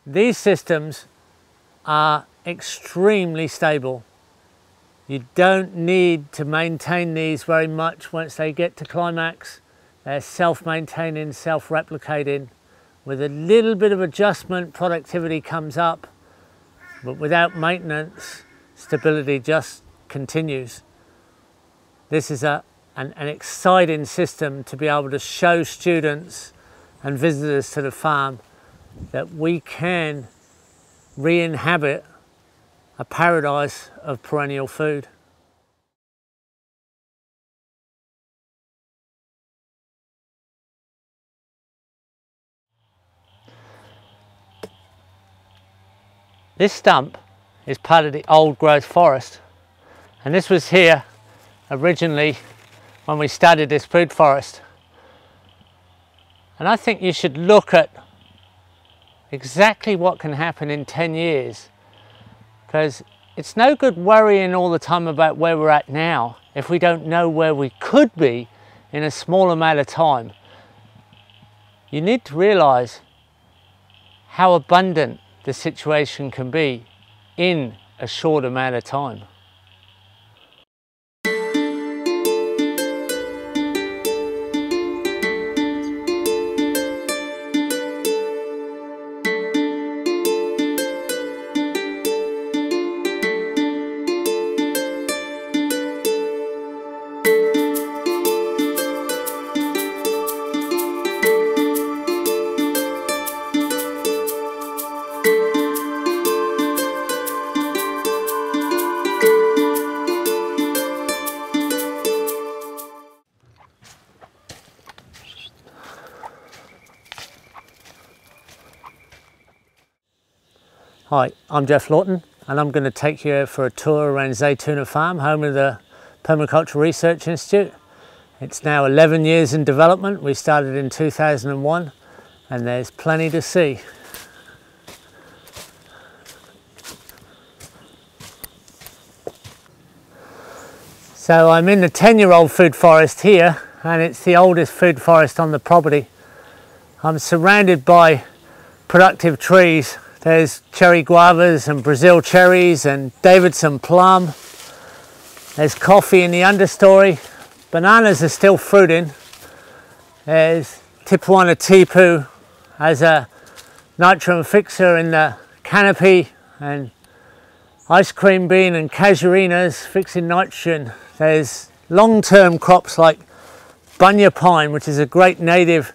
These systems are extremely stable. You don't need to maintain these very much once they get to climax. They're self-maintaining, self-replicating. With a little bit of adjustment, productivity comes up, but without maintenance, stability just continues. This is an exciting system to be able to show students and visitors to the farm that we can re-inhabit a paradise of perennial food. This stump is part of the old growth forest, and this was here originally when we started this food forest. And I think you should look at exactly what can happen in 10 years, because it's no good worrying all the time about where we're at now if we don't know where we could be in a small amount of time. You need to realize how abundant the situation can be in a short amount of time. Hi, I'm Jeff Lawton, and I'm going to take you for a tour around Zaytuna Farm, home of the Permaculture Research Institute. It's now 11 years in development. We started in 2001, and there's plenty to see. So I'm in the 10-year-old food forest here, and it's the oldest food forest on the property. I'm surrounded by productive trees. There's cherry guavas and Brazil cherries and Davidson plum. There's coffee in the understory. Bananas are still fruiting. There's Tijuana tipu as a nitrogen fixer in the canopy, and ice cream bean and casuarinas fixing nitrogen. There's long-term crops like bunya pine, which is a great native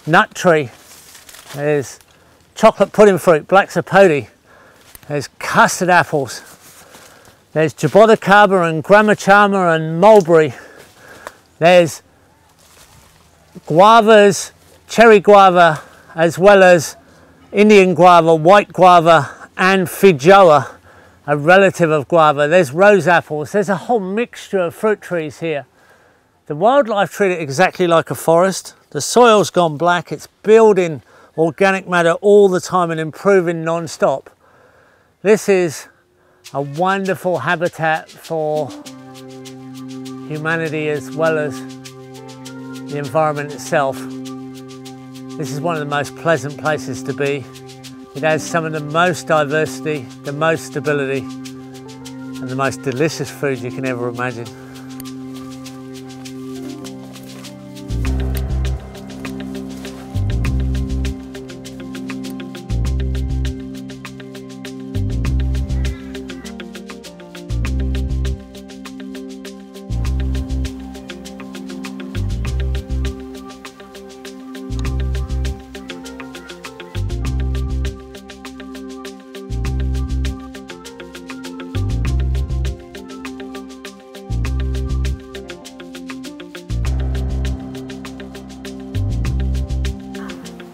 nut tree. There's chocolate pudding fruit, black sapote. There's custard apples. There's jaboticaba and gramachama and mulberry. There's guavas, cherry guava, as well as Indian guava, white guava, and feijoa, a relative of guava. There's rose apples. There's a whole mixture of fruit trees here. The wildlife treat it exactly like a forest. The soil's gone black. It's building organic matter all the time and improving non-stop. This is a wonderful habitat for humanity as well as the environment itself. This is one of the most pleasant places to be. It has some of the most diversity, the most stability, and the most delicious food you can ever imagine.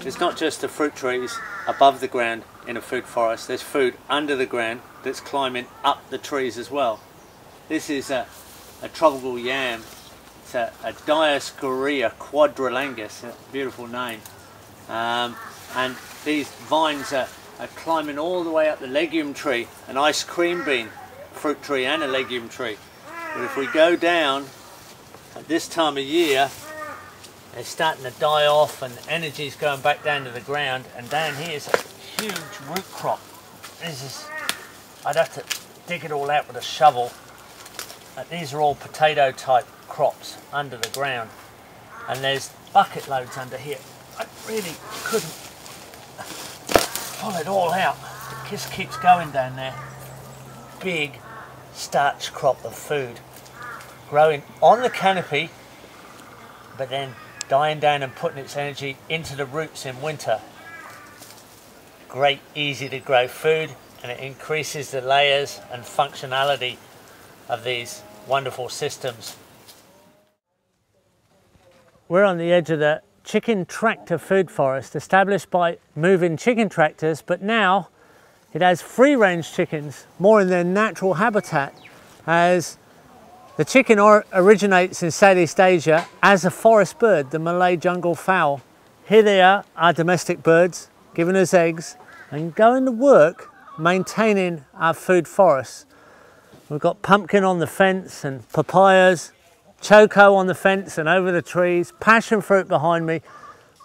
It's not just the fruit trees above the ground in a food forest, there's food under the ground that's climbing up the trees as well. This is a tropical yam. It's a Dioscorea quadrilangus, a beautiful name. And these vines are climbing all the way up the legume tree, an ice cream bean fruit tree and a legume tree. But if we go down at this time of year, they're starting to die off and energy's going back down to the ground, and down here is a huge root crop. I'd have to dig it all out with a shovel. These are all potato type crops under the ground. And there's bucket loads under here. I really couldn't pull it all out. It just keeps going down there. Big starch crop of food. Growing on the canopy, but then dying down and putting its energy into the roots in winter. Great, easy to grow food, and it increases the layers and functionality of these wonderful systems. We're on the edge of the chicken tractor food forest established by moving chicken tractors, but now it has free range chickens more in their natural habitat, as the chicken originates in Southeast Asia as a forest bird, the Malay jungle fowl. Here they are, our domestic birds, giving us eggs and going to work maintaining our food forests. We've got pumpkin on the fence and papayas, choco on the fence and over the trees, passion fruit behind me,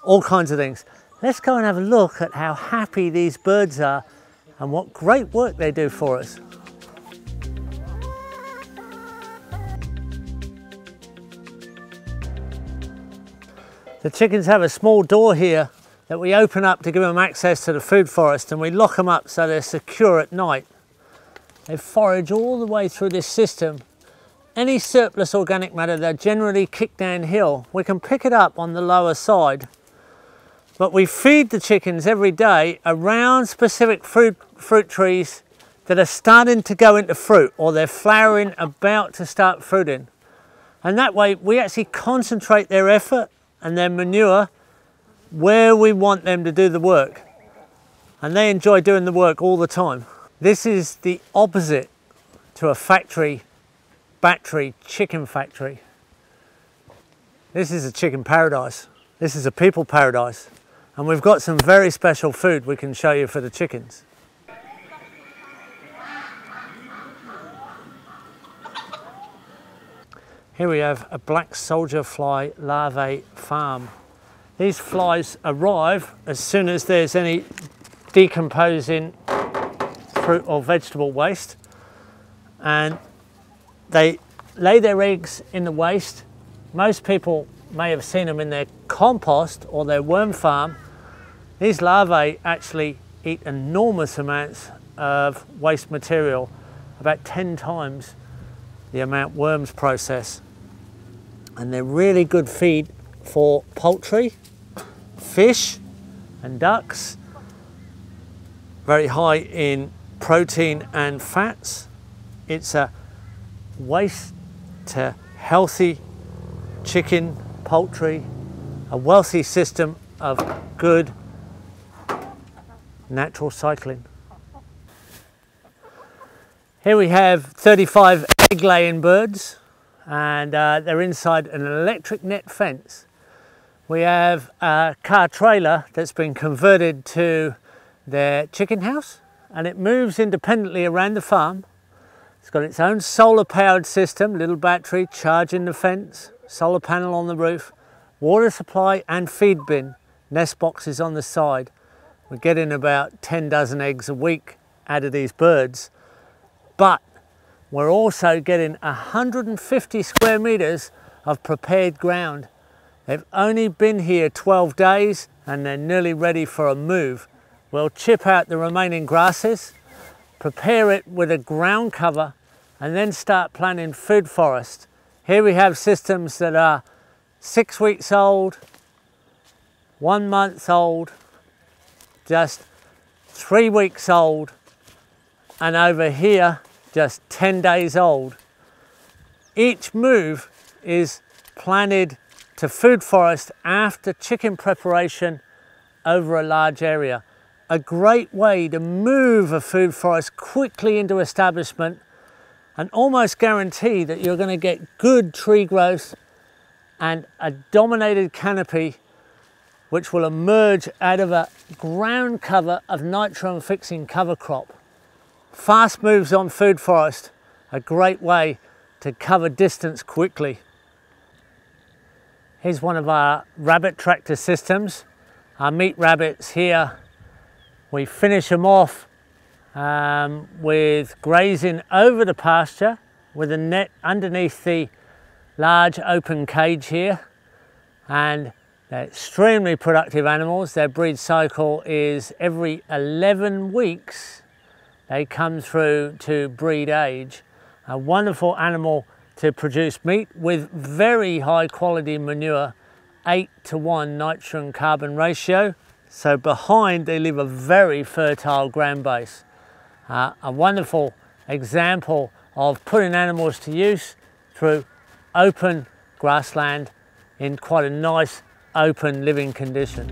all kinds of things. Let's go and have a look at how happy these birds are and what great work they do for us. The chickens have a small door here that we open up to give them access to the food forest, and we lock them up so they're secure at night. They forage all the way through this system. Any surplus organic matter, they're generally kicked downhill. We can pick it up on the lower side, but we feed the chickens every day around specific fruit trees that are starting to go into fruit, or they're flowering, about to start fruiting. And that way we actually concentrate their effort and their manure where we want them to do the work. And they enjoy doing the work all the time. This is the opposite to a factory, battery chicken factory. This is a chicken paradise. This is a people paradise. And we've got some very special food we can show you for the chickens. Here we have a black soldier fly larvae farm. These flies arrive as soon as there's any decomposing fruit or vegetable waste, and they lay their eggs in the waste. Most people may have seen them in their compost or their worm farm. These larvae actually eat enormous amounts of waste material, about 10 times the amount worms process. And they're really good feed for poultry, fish and ducks. Very high in protein and fats. It's a waste to healthy chicken, poultry, a wealthy system of good natural cycling. Here we have 35 egg-laying birds, and they're inside an electric net fence. We have a car trailer that's been converted to their chicken house, and it moves independently around the farm. It's got its own solar powered system, little battery charging the fence, solar panel on the roof, water supply and feed bin, nest boxes on the side. We're getting about 10 dozen eggs a week out of these birds, but we're also getting 150 square meters of prepared ground. They've only been here 12 days and they're nearly ready for a move. We'll chip out the remaining grasses, prepare it with a ground cover, and then start planting food forest. Here we have systems that are 6 weeks old, 1 month old, just 3 weeks old, and over here just 10 days old. Each move is planted to food forest after chicken preparation over a large area. A great way to move a food forest quickly into establishment and almost guarantee that you're going to get good tree growth and a dominated canopy which will emerge out of a ground cover of nitrogen fixing cover crop. Fast moves on food forest, a great way to cover distance quickly. Here's one of our rabbit tractor systems. Our meat rabbits here We finish them off with grazing over the pasture with a net underneath the large open cage here, and they're extremely productive animals. Their breed cycle is every 11 weeks they come through to breed age. A wonderful animal to produce meat with very high quality manure, 8:1 nitrogen carbon ratio. So behind they leave a very fertile ground base. A wonderful example of putting animals to use through open grassland in quite a nice open living condition.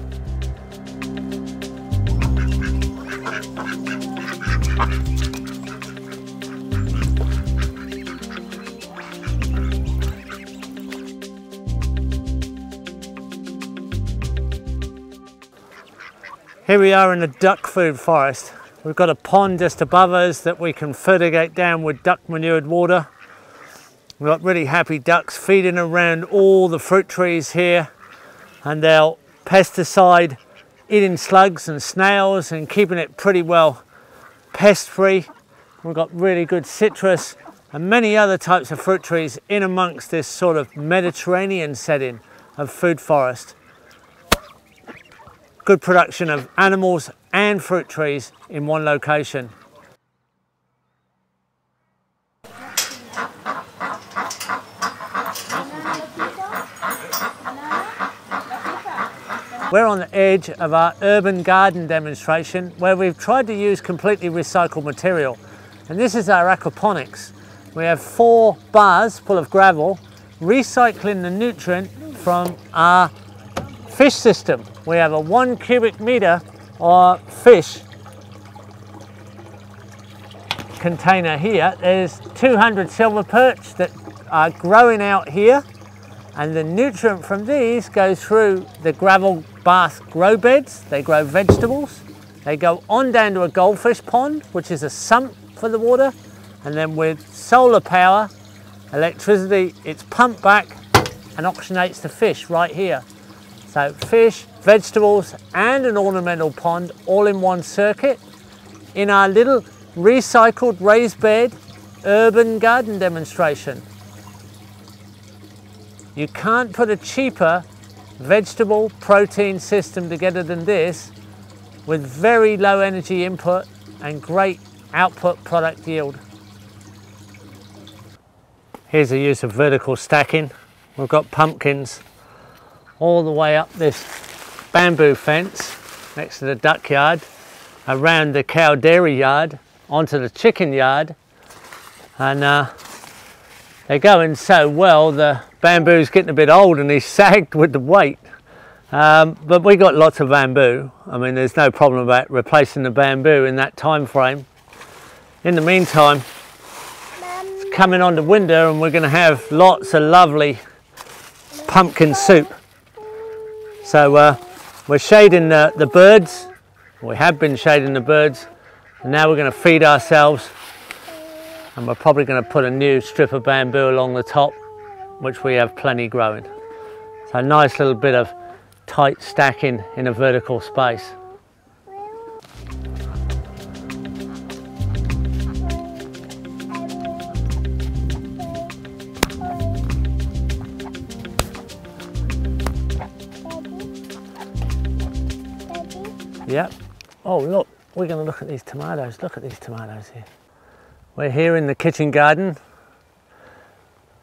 Here we are in a duck food forest. We've got a pond just above us that we can fertigate down with duck manured water. We've got really happy ducks feeding around all the fruit trees here, and they'll pesticide eating slugs and snails and keeping it pretty well pest free. We've got really good citrus and many other types of fruit trees in amongst this sort of Mediterranean setting of food forest. Good production of animals and fruit trees in one location. We're on the edge of our urban garden demonstration where we've tried to use completely recycled material. And this is our aquaponics. We have 4 bars full of gravel, recycling the nutrient from our fish system. We have a 1 cubic meter or fish container here. There's 200 silver perch that are growing out here, and the nutrient from these goes through the gravel bath grow beds. They grow vegetables. They go on down to a goldfish pond, which is a sump for the water, and then with solar power, electricity, it's pumped back and oxygenates the fish right here. So fish, vegetables and an ornamental pond all in one circuit in our little recycled raised bed urban garden demonstration. You can't put a cheaper vegetable protein system together than this, with very low energy input and great output product yield. Here's the use of vertical stacking. We've got pumpkins all the way up this bamboo fence next to the duck yard, around the cow dairy yard, onto the chicken yard, and they're going so well. The bamboo's getting a bit old and he's sagged with the weight, but we got lots of bamboo. I mean, there's no problem about replacing the bamboo in that time frame. In the meantime, it's coming on to winter and we're going to have lots of lovely pumpkin soup. So we're shading the birds. We have been shading the birds, and now we're going to feed ourselves, and we're probably going to put a new strip of bamboo along the top, which we have plenty growing. So a nice little bit of tight stacking in a vertical space. Yep. Oh look, we're going to look at these tomatoes. Look at these tomatoes here. We're here in the kitchen garden,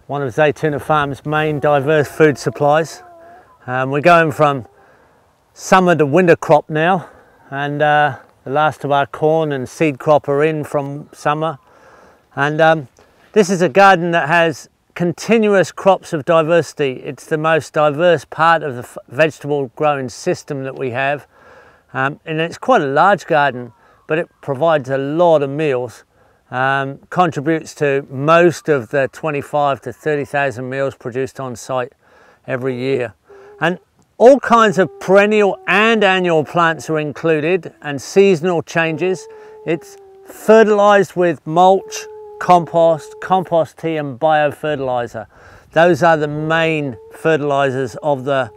one of Zaytuna Farm's main diverse food supplies. We're going from summer to winter crop now, and the last of our corn and seed crop are in from summer. And this is a garden that has continuous crops of diversity. It's the most diverse part of the vegetable growing system that we have. And it's quite a large garden, but it provides a lot of meals, contributes to most of the 25 to 30,000 meals produced on site every year. And all kinds of perennial and annual plants are included, and seasonal changes. It's fertilized with mulch, compost tea and biofertilizer. Those are the main fertilizers of the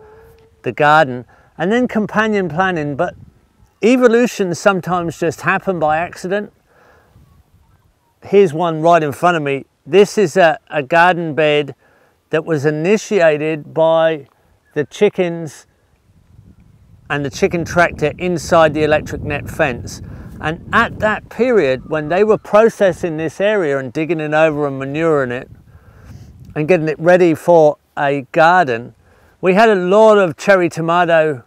garden. And then companion planting, but evolution sometimes just happen by accident. Here's one right in front of me. This is a garden bed that was initiated by the chickens and the chicken tractor inside the electric net fence. And at that period, when they were processing this area and digging it over and manuring it and getting it ready for a garden, we had a lot of cherry tomato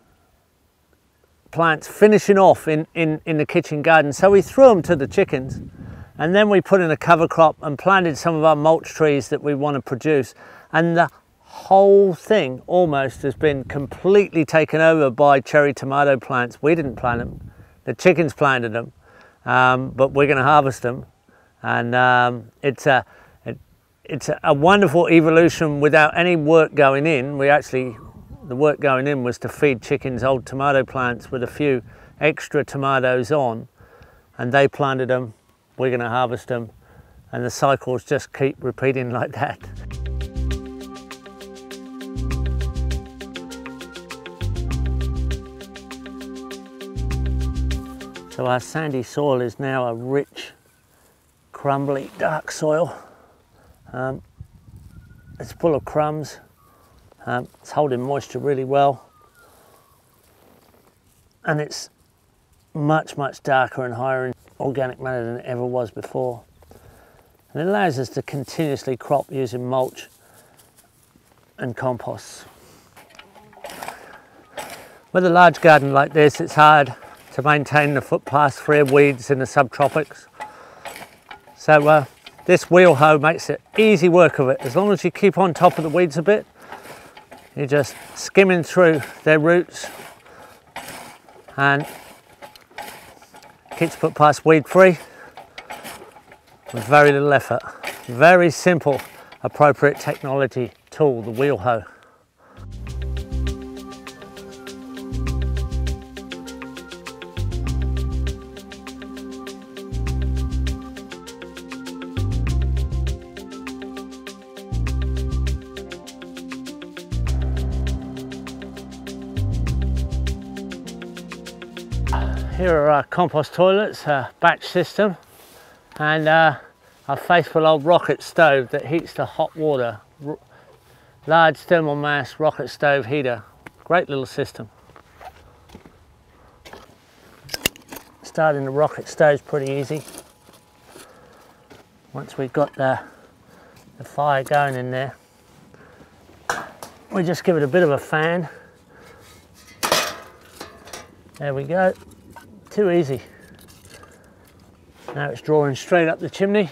plants finishing off in the kitchen garden. So we threw them to the chickens, and then we put in a cover crop and planted some of our mulch trees that we want to produce. And the whole thing almost has been completely taken over by cherry tomato plants. We didn't plant them, the chickens planted them, but we're going to harvest them. And it's a wonderful evolution without any work going in. The work going in was to feed chickens old tomato plants with a few extra tomatoes on, and they planted them, we're going to harvest them, and the cycles just keep repeating like that. So our sandy soil is now a rich, crumbly, dark soil. It's full of crumbs. It's holding moisture really well. And it's much, much darker and higher in organic matter than it ever was before. And it allows us to continuously crop using mulch and composts. With a large garden like this, it's hard to maintain the footpaths free of weeds in the subtropics. So this wheel hoe makes it easy work of it. As long as you keep on top of the weeds a bit, you're just skimming through their roots and keeps footpaths weed free with very little effort. Very simple, appropriate technology tool, the wheel hoe. Here are our compost toilets, a batch system, and our faithful old rocket stove that heats the hot water. Large thermal mass rocket stove heater. Great little system. Starting the rocket stove's pretty easy. Once we've got the fire going in there, we just give it a bit of a fan. There we go. Too easy. Now it's drawing straight up the chimney.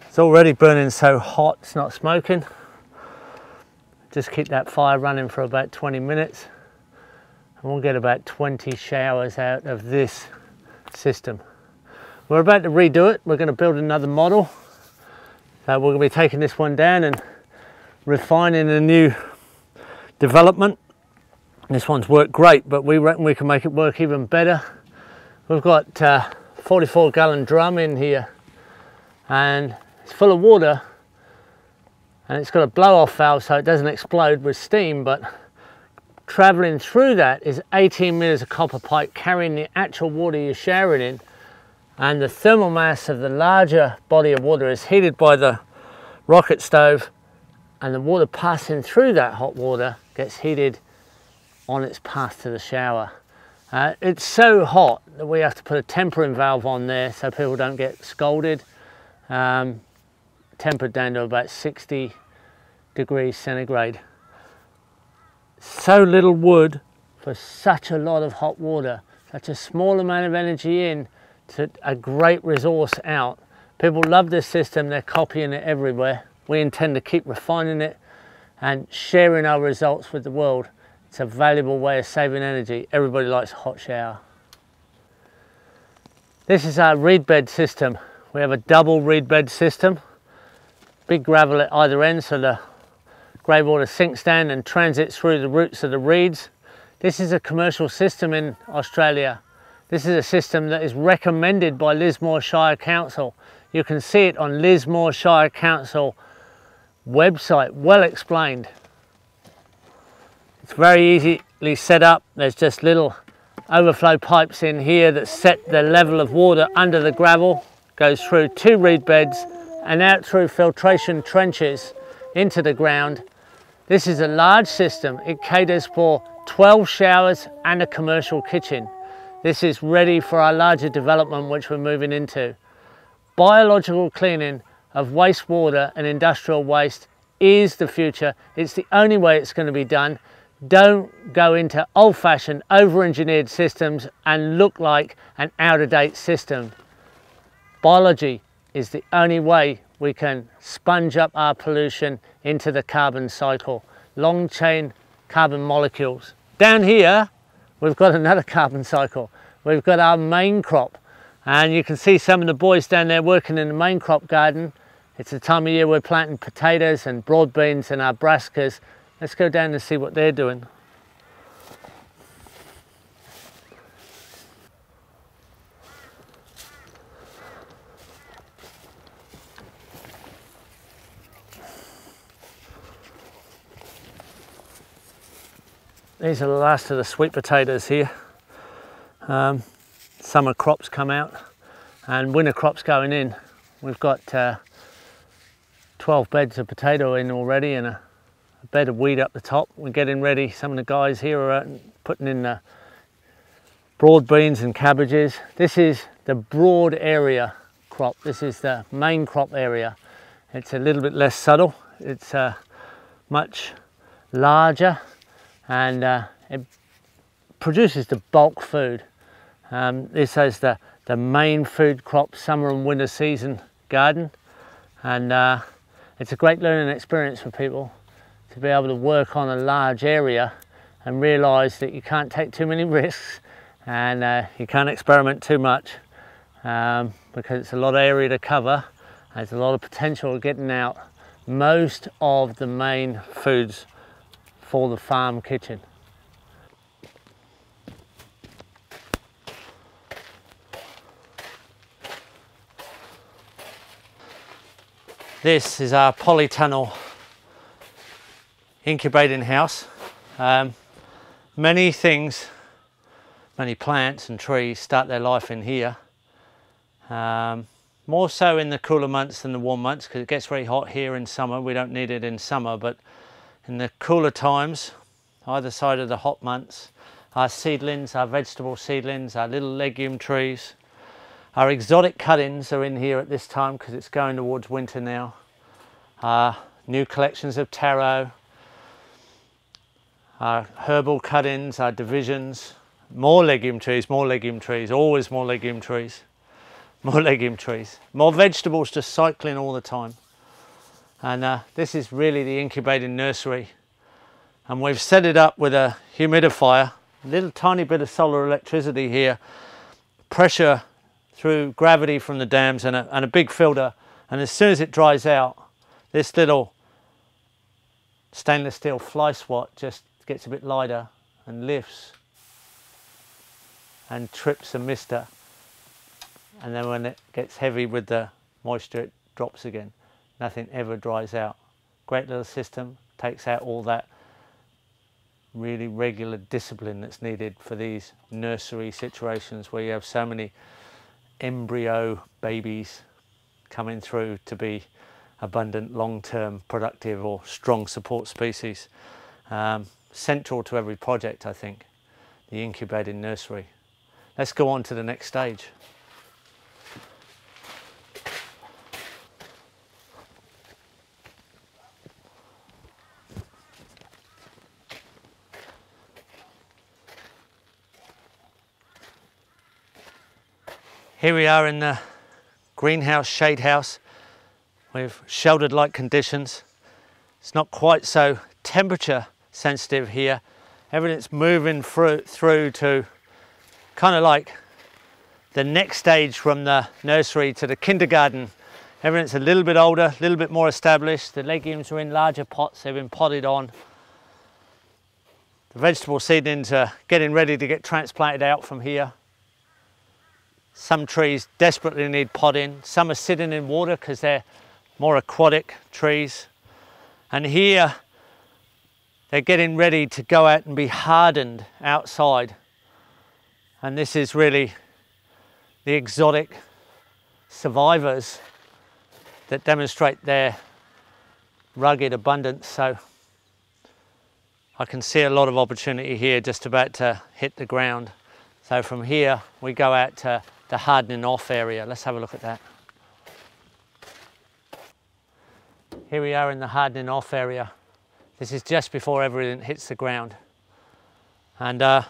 It's already burning so hot it's not smoking. Just keep that fire running for about 20 minutes and we'll get about 20 showers out of this system. We're about to redo it. We're going to build another model. So we're going to be taking this one down and refining a new development. This one's worked great, but we reckon we can make it work even better. We've got a 44-gallon drum in here and it's full of water, and it's got a blow-off valve so it doesn't explode with steam, but travelling through that is 18 metres of copper pipe carrying the actual water you're showering in, and the thermal mass of the larger body of water is heated by the rocket stove, and the water passing through that hot water gets heated on its path to the shower. It's so hot that we have to put a tempering valve on there so people don't get scalded. Tempered down to about 60 degrees centigrade. So little wood for such a lot of hot water, such a small amount of energy in to a great resource out. People love this system, they're copying it everywhere. We intend to keep refining it and sharing our results with the world. It's a valuable way of saving energy. Everybody likes a hot shower. This is our reed bed system. We have a double reed bed system. Big gravel at either end so the grey water sinks down and transits through the roots of the reeds. This is a commercial system in Australia. This is a system that is recommended by Lismore Shire Council. You can see it on Lismore Shire Council website, well explained. It's very easily set up. There's just little overflow pipes in here that set the level of water under the gravel, goes through 2 reed beds and out through filtration trenches into the ground. This is a large system. It caters for 12 showers and a commercial kitchen. This is ready for our larger development which we're moving into. Biological cleaning of wastewater and industrial waste is the future. It's the only way it's going to be done. Don't go into old-fashioned, over-engineered systems and look like an out-of-date system. Biology is the only way we can sponge up our pollution into the carbon cycle. Long chain carbon molecules. Down here, we've got another carbon cycle. We've got our main crop. And you can see some of the boys down there working in the main crop garden. It's the time of year we're planting potatoes and broad beans and our brassicas. Let's go down and see what they're doing. These are the last of the sweet potatoes here. Summer crops come out and winter crops going in. We've got 12 beds of potato in already and a bed of wheat up the top. We're getting ready. Some of the guys here are putting in the broad beans and cabbages. This is the broad area crop. This is the main crop area. It's a little bit less subtle. It's much larger and it produces the bulk food. This is the main food crop, summer and winter season garden, and it's a great learning experience for people to be able to work on a large area and realise that you can't take too many risks and you can't experiment too much because it's a lot of area to cover. There's a lot of potential of getting out most of the main foods for the farm kitchen. This is our polytunnel incubating house. Many things, many plants and trees start their life in here. More so in the cooler months than the warm months because it gets very hot here in summer. We don't need it in summer, but in the cooler times, either side of the hot months, our seedlings, our vegetable seedlings, our little legume trees, our exotic cuttings are in here at this time because it's going towards winter now. Our new collections of taro, our herbal cuttings, our divisions, more legume trees, always more legume trees, more vegetables just cycling all the time. And this is really the incubating nursery. And we've set it up with a humidifier, a little tiny bit of solar electricity here, pressure through gravity from the dams and a big filter. And as soon as it dries out, this little stainless steel fly swat just gets a bit lighter and lifts and trips a mister. And then when it gets heavy with the moisture, it drops again. Nothing ever dries out. Great little system, takes out all that really regular discipline that's needed for these nursery situations where you have so many embryo babies coming through to be abundant, long-term, productive or strong support species. Central to every project, I think, the incubating nursery. Let's go on to the next stage. Here we are in the greenhouse, shade house. We've sheltered like conditions. It's not quite so temperature sensitive here. Everything's moving through to kind of like the next stage from the nursery to the kindergarten. Everything's a little bit older, a little bit more established. The legumes are in larger pots, they've been potted on. The vegetable seedlings are getting ready to get transplanted out from here. Some trees desperately need potting. Some are sitting in water because they're more aquatic trees. And here they're getting ready to go out and be hardened outside And this is really the exotic survivors that demonstrate their rugged abundance. So I can see a lot of opportunity here just about to hit the ground. So from here we go out to the hardening off area. Let's have a look at that. Here we are in the hardening off area. This is just before everything hits the ground. And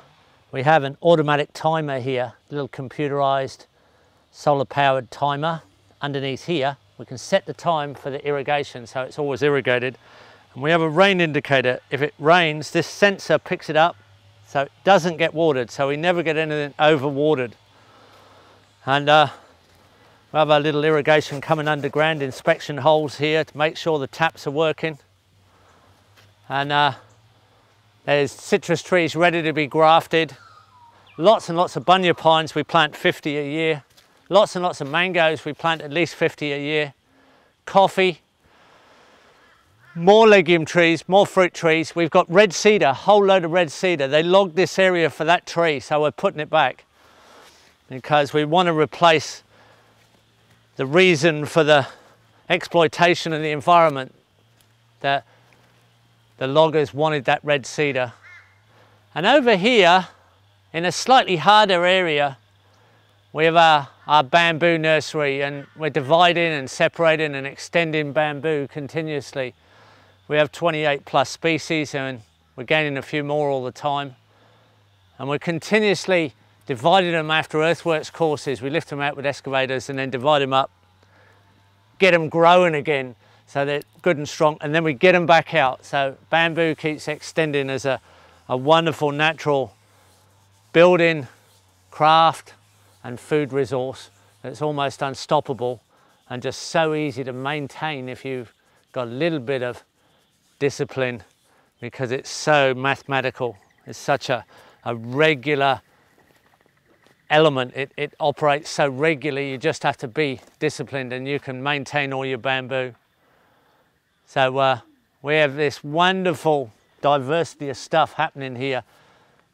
we have an automatic timer here, a little computerized solar powered timer. Underneath here we can set the time for the irrigation, so it's always irrigated. And we have a rain indicator. If it rains, this sensor picks it up so it doesn't get watered, so we never get anything over watered. And we have our little irrigation coming underground, inspection holes here to make sure the taps are working. And there's citrus trees ready to be grafted. Lots and lots of bunya pines, we plant 50 a year. Lots and lots of mangoes, we plant at least 50 a year. Coffee, more legume trees, more fruit trees. We've got red cedar, a whole load of red cedar. They logged this area for that tree, so we're putting it back because we want to replace the reason for the exploitation of the environment. The loggers wanted that red cedar. And over here, in a slightly harder area, we have our bamboo nursery, and we're dividing and separating and extending bamboo continuously. We have 28 plus species and we're gaining a few more all the time. And we're continuously dividing them after earthworks courses. We lift them out with excavators and then divide them up, get them growing again so they're good and strong, and then we get them back out. So bamboo keeps extending as a wonderful natural building, craft and food resource that's almost unstoppable and just so easy to maintain if you've got a little bit of discipline, because it's so mathematical. It's such a regular element. It operates so regularly, you just have to be disciplined and you can maintain all your bamboo. So we have this wonderful diversity of stuff happening here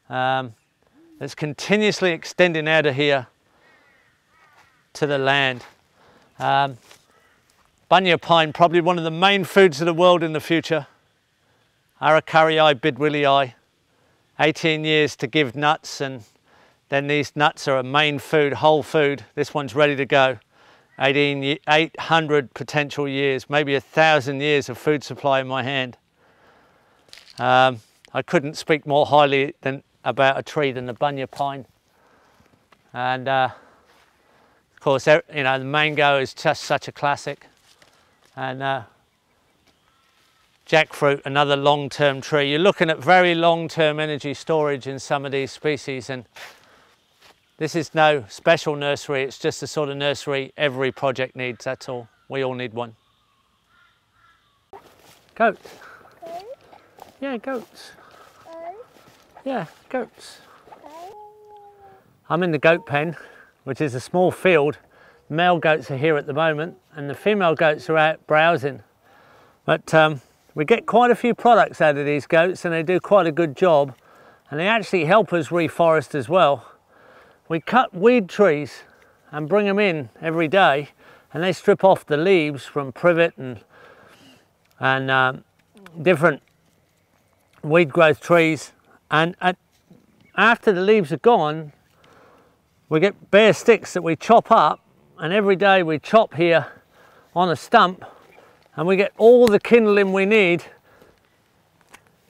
that's continuously extending out of here to the land. Bunya pine, probably one of the main foods of the world in the future. Araucaria bidwillii, 18 years to give nuts, and then these nuts are a main food, whole food. This one's ready to go. 800 potential years, maybe 1,000 years of food supply in my hand. I couldn't speak more highly about a tree than the bunya pine. And of course, you know, the mango is just such a classic. And jackfruit, another long-term tree. You're looking at very long-term energy storage in some of these species, and this is no special nursery, it's just the sort of nursery every project needs, that's all. We all need one. Goats. Yeah, goats. Yeah, goats. I'm in the goat pen, which is a small field. Male goats are here at the moment and the female goats are out browsing. But we get quite a few products out of these goats and they do quite a good job, and they actually help us reforest as well. We cut weed trees and bring them in every day, and they strip off the leaves from privet and different weed growth trees, and after the leaves are gone we get bare sticks that we chop up, and every day we chop here on a stump and we get all the kindling we need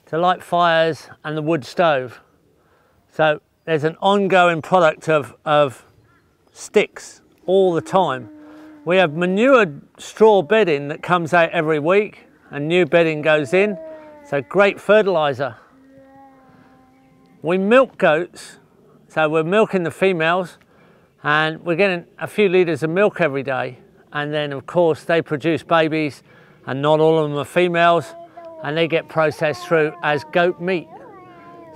to light fires and the wood stove. So there's an ongoing product of sticks all the time. We have manured straw bedding that comes out every week and new bedding goes in, so great fertilizer. We milk goats, so we're milking the females and we're getting a few litres of milk every day, and then of course they produce babies and not all of them are females, and they get processed through as goat meat.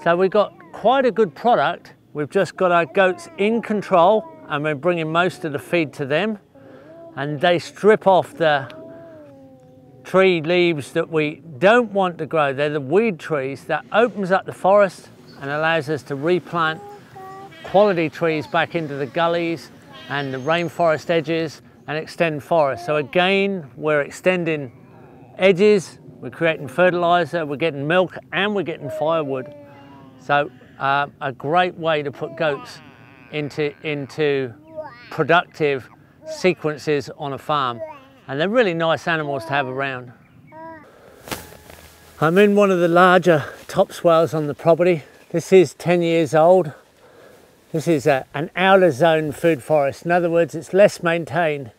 So we've got quite a good product. We've just got our goats in control and we're bringing most of the feed to them, and they strip off the tree leaves that we don't want to grow. They're the weed trees. That opens up the forest and allows us to replant quality trees back into the gullies and the rainforest edges and extend forests. So again, we're extending edges, we're creating fertilizer, we're getting milk, and we're getting firewood. So a great way to put goats into productive sequences on a farm. And they're really nice animals to have around. I'm in one of the larger topswales on the property. This is 10 years old. This is an outer zone food forest. In other words, it's less maintained.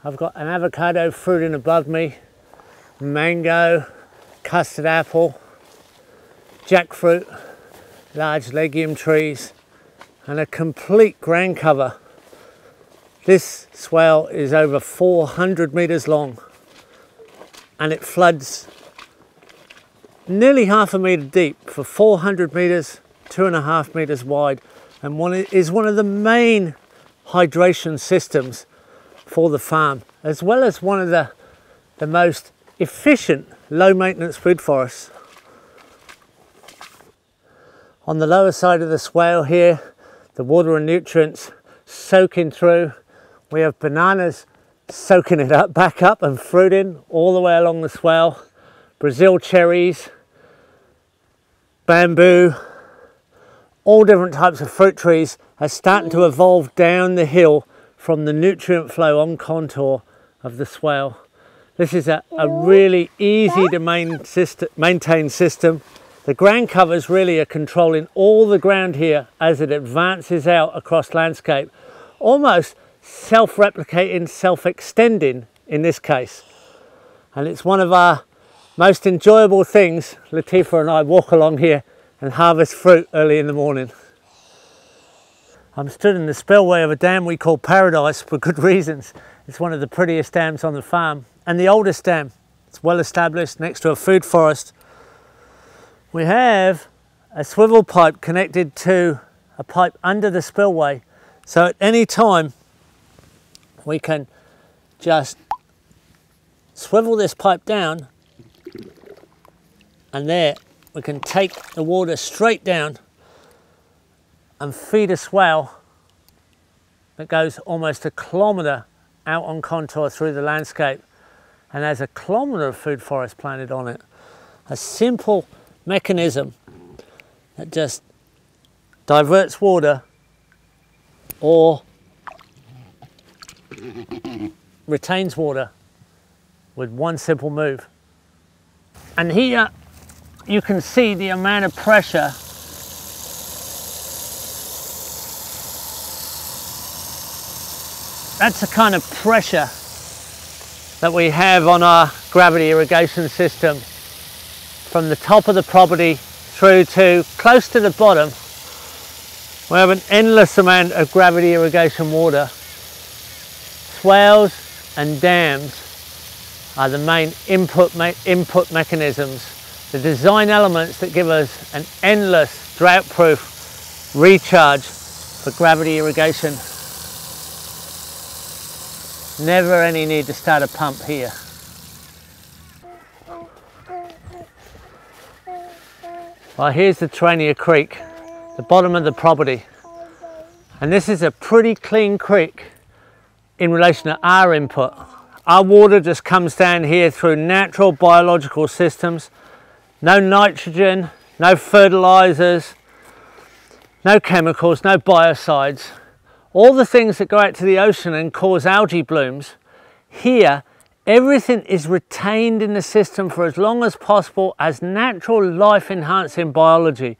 I've got an avocado fruiting above me, mango, custard apple, jackfruit, large legume trees, and a complete ground cover. This swale is over 400 metres long, and it floods nearly half a metre deep for 400 metres, 2.5 metres wide, and is one of the main hydration systems for the farm, as well as one of the most efficient low maintenance food forests. On the lower side of the swale here, the water and nutrients soaking through. We have bananas soaking it up, back up and fruiting all the way along the swale. Brazil cherries, bamboo, all different types of fruit trees are starting to evolve down the hill from the nutrient flow on contour of the swale. This is a really easy to maintain system. The ground covers really are controlling all the ground here as it advances out across landscape, almost self-replicating, self-extending in this case. And it's one of our most enjoyable things. Latifah and I walk along here and harvest fruit early in the morning. I'm stood in the spillway of a dam we call Paradise for good reasons. It's one of the prettiest dams on the farm and the oldest dam. It's well established next to a food forest. We have a swivel pipe connected to a pipe under the spillway, so at any time we can just swivel this pipe down, and there we can take the water straight down and feed a swale that goes almost 1 kilometre out on contour through the landscape and has 1 kilometre of food forest planted on it. A simple mechanism that just diverts water or retains water with one simple move. And here you can see the amount of pressure that's the kind of pressure that we have on our gravity irrigation system. From the top of the property through to close to the bottom, we have an endless amount of gravity irrigation water. Swales and dams are the main input mechanisms, the design elements that give us an endless drought-proof recharge for gravity irrigation. Never any need to start a pump here. Well, here's the Terania Creek, the bottom of the property. And this is a pretty clean creek in relation to our input. Our water just comes down here through natural biological systems. No nitrogen, no fertilizers, no chemicals, no biocides. All the things that go out to the ocean and cause algae blooms, here everything is retained in the system for as long as possible as natural life enhancing biology.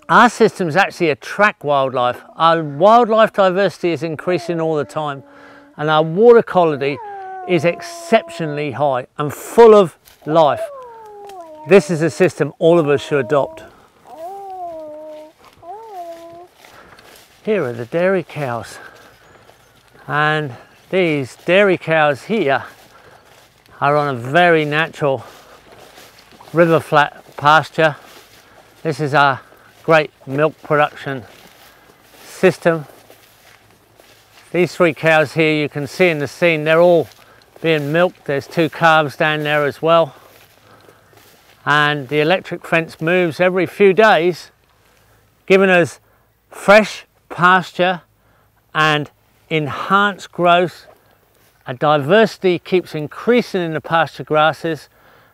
Our systems actually attract wildlife. Our wildlife diversity is increasing all the time, and our water quality is exceptionally high and full of life. This is a system all of us should adopt. Here are the dairy cows, and these dairy cows here are on a very natural river flat pasture. This is our great milk production system. These 3 cows here you can see in the scene, they're all being milked. There's 2 calves down there as well. And the electric fence moves every few days, giving us fresh pasture and enhanced growth. A diversity keeps increasing in the pasture grasses,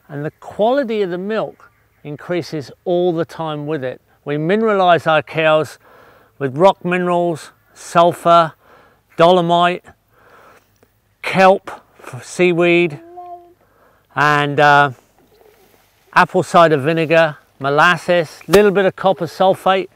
and the quality of the milk increases all the time with it. We mineralise our cows with rock minerals, sulphur, dolomite, kelp, seaweed, and apple cider vinegar, molasses, a little bit of copper sulfate,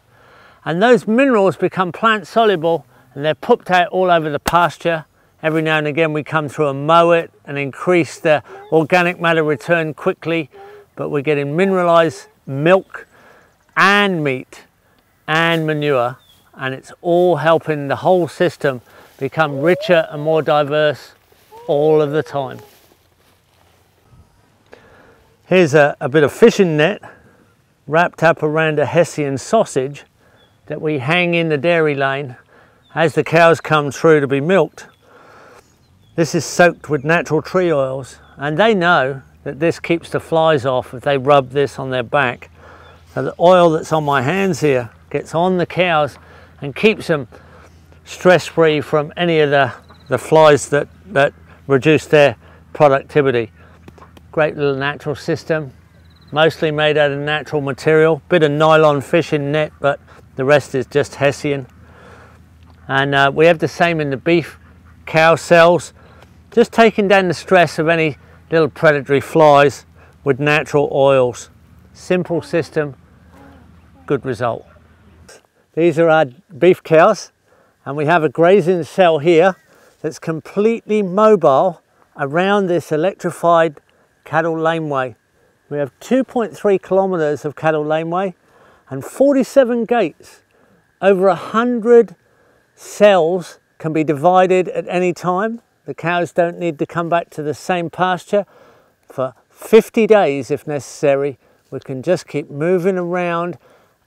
and those minerals become plant soluble and they're pooped out all over the pasture. Every now and again we come through and mow it and increase the organic matter return quickly, but we're getting mineralized milk and meat and manure, and it's all helping the whole system become richer and more diverse all of the time. Here's a bit of fishing net wrapped up around a Hessian sausage that we hang in the dairy lane as the cows come through to be milked. This is soaked with natural tree oils, and they know that this keeps the flies off if they rub this on their back. So the oil that's on my hands here gets on the cows and keeps them stress-free from any of the flies that reduce their productivity. Great little natural system, mostly made out of natural material, bit of nylon fishing net, but the rest is just Hessian. And we have the same in the beef cow cells, just taking down the stress of any little predatory flies with natural oils. Simple system, good result. These are our beef cows, and we have a grazing cell here that's completely mobile around this electrified cattle laneway. We have 2.3 kilometers of cattle laneway and 47 gates. Over 100 cells can be divided at any time. The cows don't need to come back to the same pasture for 50 days if necessary. We can just keep moving around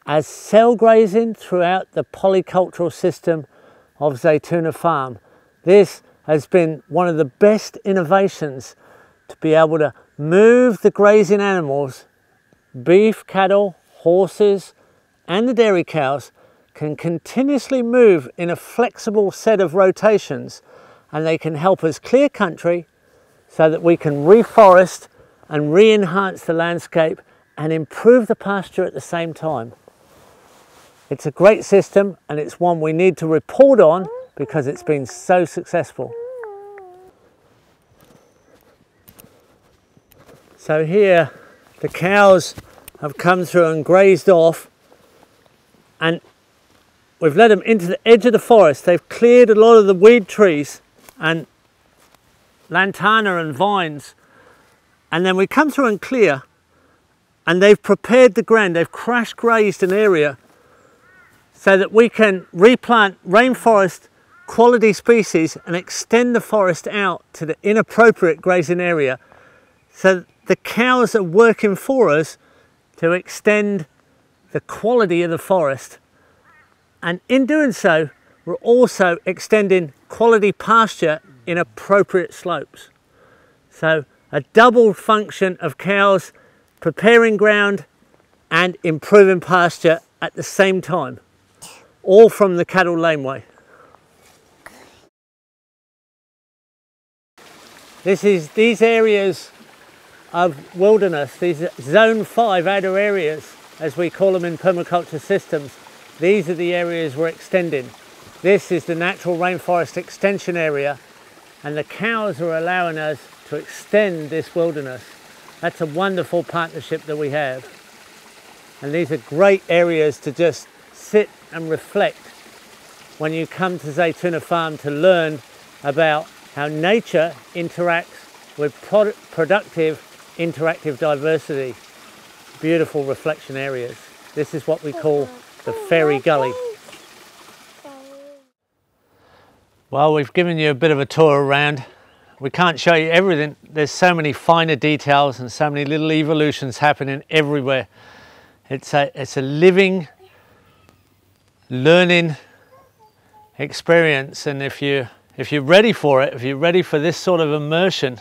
as cell grazing throughout the polycultural system of Zaytuna Farm. This has been one of the best innovations to be able to move the grazing animals. Beef, cattle, horses and the dairy cows can continuously move in a flexible set of rotations, and they can help us clear country so that we can reforest and re-enhance the landscape and improve the pasture at the same time. It's a great system, and it's one we need to report on because it's been so successful. So here the cows have come through and grazed off, and we've let them into the edge of the forest. They've cleared a lot of the weed trees and lantana and vines, and then we come through and clear, and they've prepared the ground. They've crash grazed an area so that we can replant rainforest quality species and extend the forest out to the inappropriate grazing area. So the cows are working for us to extend the quality of the forest, and in doing so we're also extending quality pasture in appropriate slopes. So a double function of cows preparing ground and improving pasture at the same time, all from the cattle laneway. These areas of wilderness, these zone 5 outer areas, as we call them in permaculture systems, these are the areas we're extending. This is the natural rainforest extension area, and the cows are allowing us to extend this wilderness. That's a wonderful partnership that we have. And these are great areas to just sit and reflect when you come to Zaytuna Farm to learn about how nature interacts with productive interactive diversity. Beautiful reflection areas. This is what we call the Fairy Gully. Well, we've given you a bit of a tour around. We can't show you everything. There's so many finer details and so many little evolutions happening everywhere. It's a living, learning experience, and if you're ready for it, if you're ready for this sort of immersion,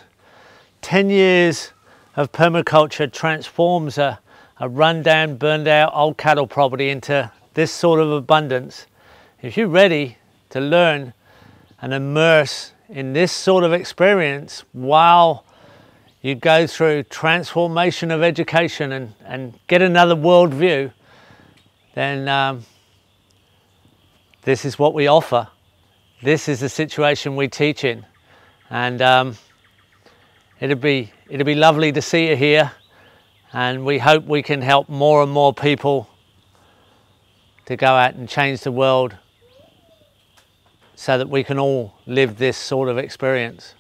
10 years of permaculture transforms a rundown, burned out old cattle property into this sort of abundance, if you're ready to learn and immerse in this sort of experience while you go through transformation of education and get another worldview, then this is what we offer. This is the situation we teach in, and it'd be lovely to see you here, and we hope we can help more and more people to go out and change the world so that we can all live this sort of experience.